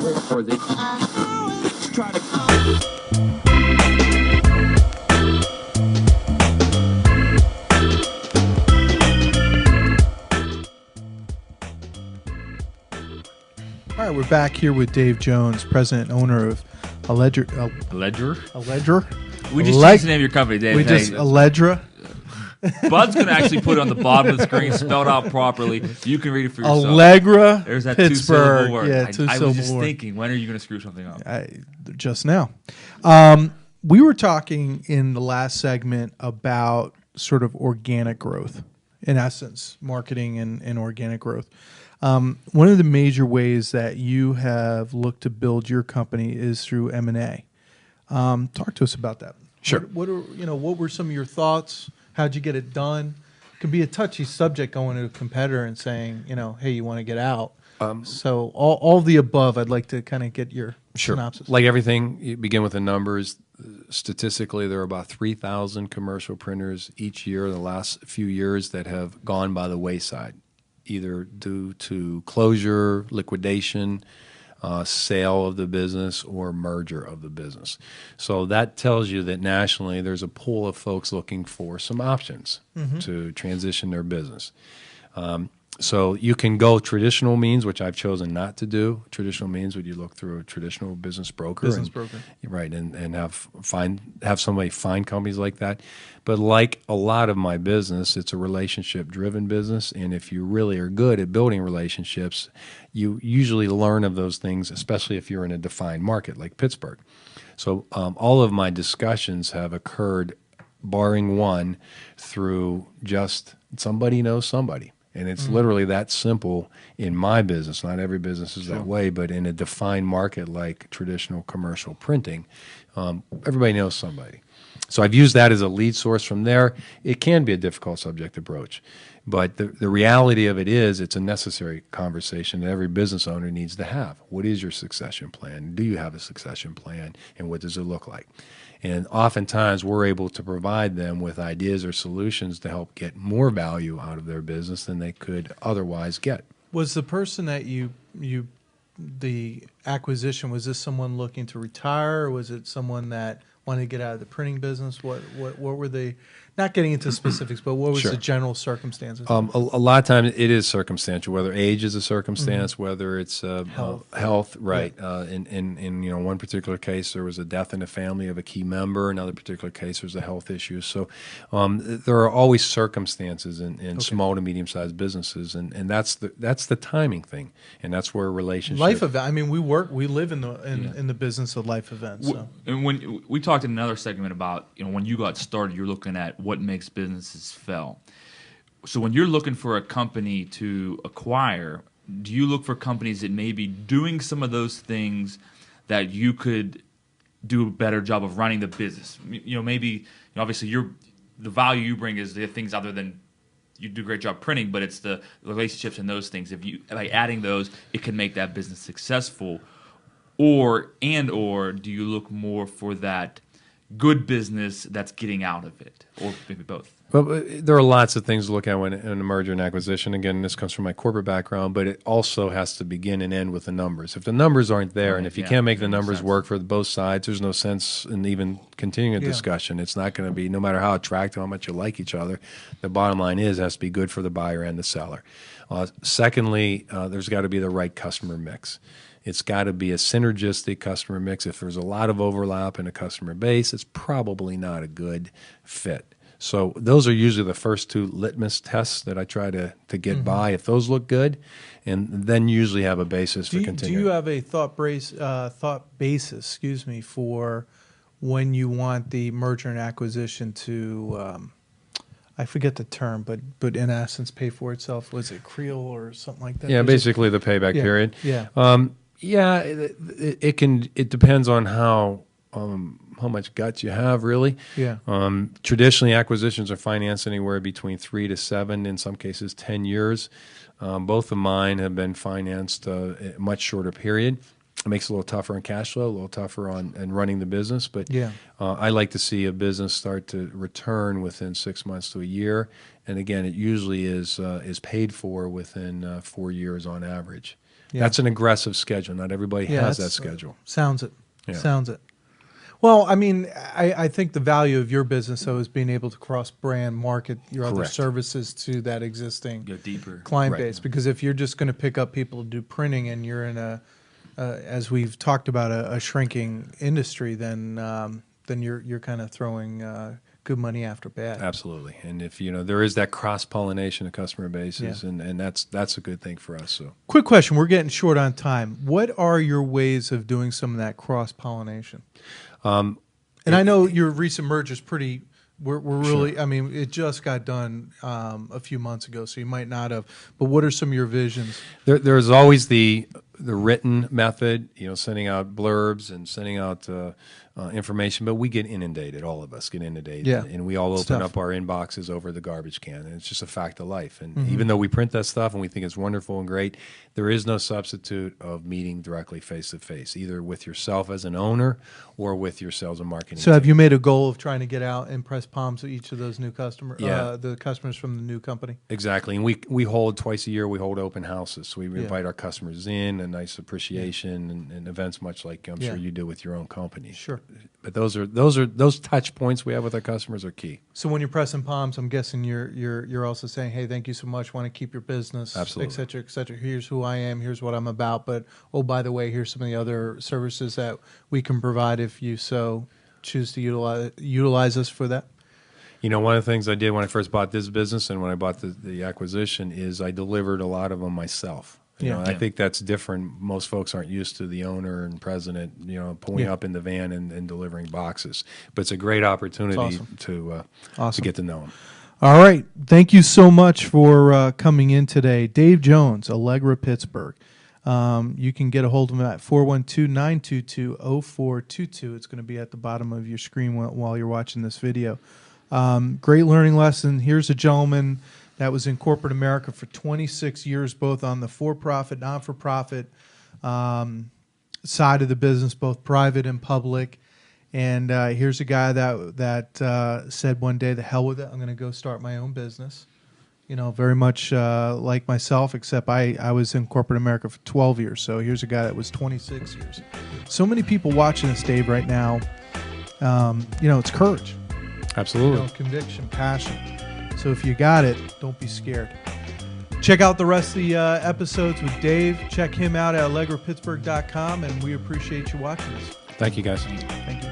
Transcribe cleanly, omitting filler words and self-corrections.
or they try to. All right, we're back here with Dave Jones, president and owner of Allegra. Allegra? Allegra? We just changed the name of your company, Dave. We just Allegra. Bud's going to actually put it on the bottom of the screen, spelled out properly. You can read it for yourself. Allegra There's that Pittsburgh. two-syllable word. Yeah, I was two-syllable just word. thinking, when are you going to screw something up? Just now. We were talking in the last segment about sort of organic growth, in essence, marketing and organic growth. One of the major ways that you have looked to build your company is through M&A. Talk to us about that. Sure. What were some of your thoughts? How'd you get it done? It can be a touchy subject going to a competitor and saying, hey, you want to get out. So all the above, I'd like to kind of get your synopsis. Like everything, you begin with the numbers. Statistically, there are about 3,000 commercial printers each year in the last few years that have gone by the wayside, either due to closure, liquidation, sale of the business, or merger of the business. So that tells you that nationally there's a pool of folks looking for some options to transition their business. So you can go traditional means, which I've chosen not to do. Traditional means would you look through a traditional business broker, right, and have somebody find companies like that. But like a lot of my business, it's a relationship-driven business, and if you really are good at building relationships, you usually learn of those things, especially if you're in a defined market like Pittsburgh. So all of my discussions have occurred, barring one, through just somebody knows somebody. And it's literally that simple in my business. Not every business is that way, but in a defined market like traditional commercial printing, everybody knows somebody. So I've used that as a lead source from there. It can be a difficult subject to broach. But the reality of it is it's a necessary conversation that every business owner needs to have. What is your succession plan? Do you have a succession plan? And what does it look like? And oftentimes we're able to provide them with ideas or solutions to help get more value out of their business than they could otherwise get. Was the person that the acquisition, was this someone looking to retire, or was it someone that wanted to get out of the printing business? What were they, not getting into specifics, but what was the general circumstances? A lot of times it is circumstantial, whether age is a circumstance, whether it's health, right. In one particular case, there was a death in the family of a key member. Another particular case, there's a health issue. So there are always circumstances in small to medium-sized businesses, and that's the timing thing, and that's where relationships. Life event. I mean, we live in the business of life events. So. And when we talked in another segment about when you got started, you're looking at what makes businesses fail. So when you're looking for a company to acquire, do you look for companies that may be doing some of those things that you could do a better job of running the business? Maybe obviously the value you bring is the things other than you do a great job printing, but it's the relationships and those things. If you by adding those, it can make that business successful. Or do you look more for that good business that's getting out of it, or maybe both? Well, there are lots of things to look at when in a merger and acquisition. Again, this comes from my corporate background, but it also has to begin and end with the numbers. If the numbers aren't there, and if you can't make the numbers work for both sides, there's no sense in even continuing a discussion. It's not going to be, no matter how attractive, how much you like each other, the bottom line is it has to be good for the buyer and the seller. Secondly, there's got to be the right customer mix. It's got to be a synergistic customer mix. If there's a lot of overlap in a customer base, it's probably not a good fit. So those are usually the first two litmus tests that I try to get by. If those look good, and then usually have a basis for continuing. Do you have a thought basis, for when you want the merger and acquisition to, I forget the term, but in essence pay for itself? Was it Creel or something like that? Yeah, basically the payback period. Yeah. It depends on how much guts you have, really. Yeah. Traditionally, acquisitions are financed anywhere between 3 to 7, in some cases 10 years. Both of mine have been financed a much shorter period. It makes it a little tougher on cash flow, a little tougher on running the business. But I like to see a business start to return within 6 months to a year. And again, it usually is paid for within 4 years on average. That's an aggressive schedule. Not everybody has that schedule. Sounds it. Yeah. Sounds it. Well, I mean, I think the value of your business, though, is being able to cross-brand market your other Correct. services to that existing Go deeper. client Right. base. Because if you're just going to pick up people to do printing and you're in as we've talked about, a shrinking industry, then you're kind of throwing good money after bad. Absolutely. And if there is that cross-pollination of customer bases, Yeah. and that's a good thing for us. So Quick question. We're getting short on time. What are your ways of doing some of that cross-pollination? And I know your recent merger is pretty. We're really. I mean, it just got done a few months ago, so you might not have. But what are some of your visions? there's always the written method, sending out blurbs and sending out information, but we get inundated. All of us get inundated, Yeah. and we all It's open tough. up our inboxes over the garbage can, and it's just a fact of life. And even though we print that stuff and we think it's wonderful and great, there is no substitute of meeting directly face to face, either with yourself as an owner or with your sales and marketing. So, have team. you made a goal of trying to get out and press palms with each of those new customers? Yeah. The customers from the new company. Exactly, and we hold twice a year. We hold open houses, so we Yeah. invite our customers in, a nice appreciation and events, much like I'm Yeah. sure you do with your own company. Sure. But those touch points we have with our customers are key. So when you're pressing palms, I'm guessing you're also saying, "Hey, thank you so much. Want to keep your business, Absolutely. et cetera, et cetera. Here's who I am. Here's what I'm about. But oh, by the way, here's some of the other services that we can provide if you so choose to utilize us for that." One of the things I did when I first bought this business and when I bought the acquisition is I delivered a lot of them myself. I think that's different. Most folks aren't used to the owner and president, pulling Yeah. up in the van and delivering boxes. But it's a great opportunity awesome. to Awesome. get to know them. All right. Thank you so much for coming in today. Dave Jones, Allegra, Pittsburgh. You can get a hold of him at 412-922-0422. It's going to be at the bottom of your screen while you're watching this video. Great learning lesson. Here's a gentleman that was in corporate America for 26 years, both on the for-profit, not-for-profit side of the business, both private and public. And here's a guy that said one day, "The hell with it, I'm going to go start my own business." Very much like myself, except I was in corporate America for 12 years. So here's a guy that was 26 years. So many people watching this, Dave, right now. It's courage. Absolutely. Conviction, passion. So if you got it, don't be scared. Check out the rest of the episodes with Dave. Check him out at AllegraPittsburgh.com, and we appreciate you watching us. Thank you, guys. Thank you.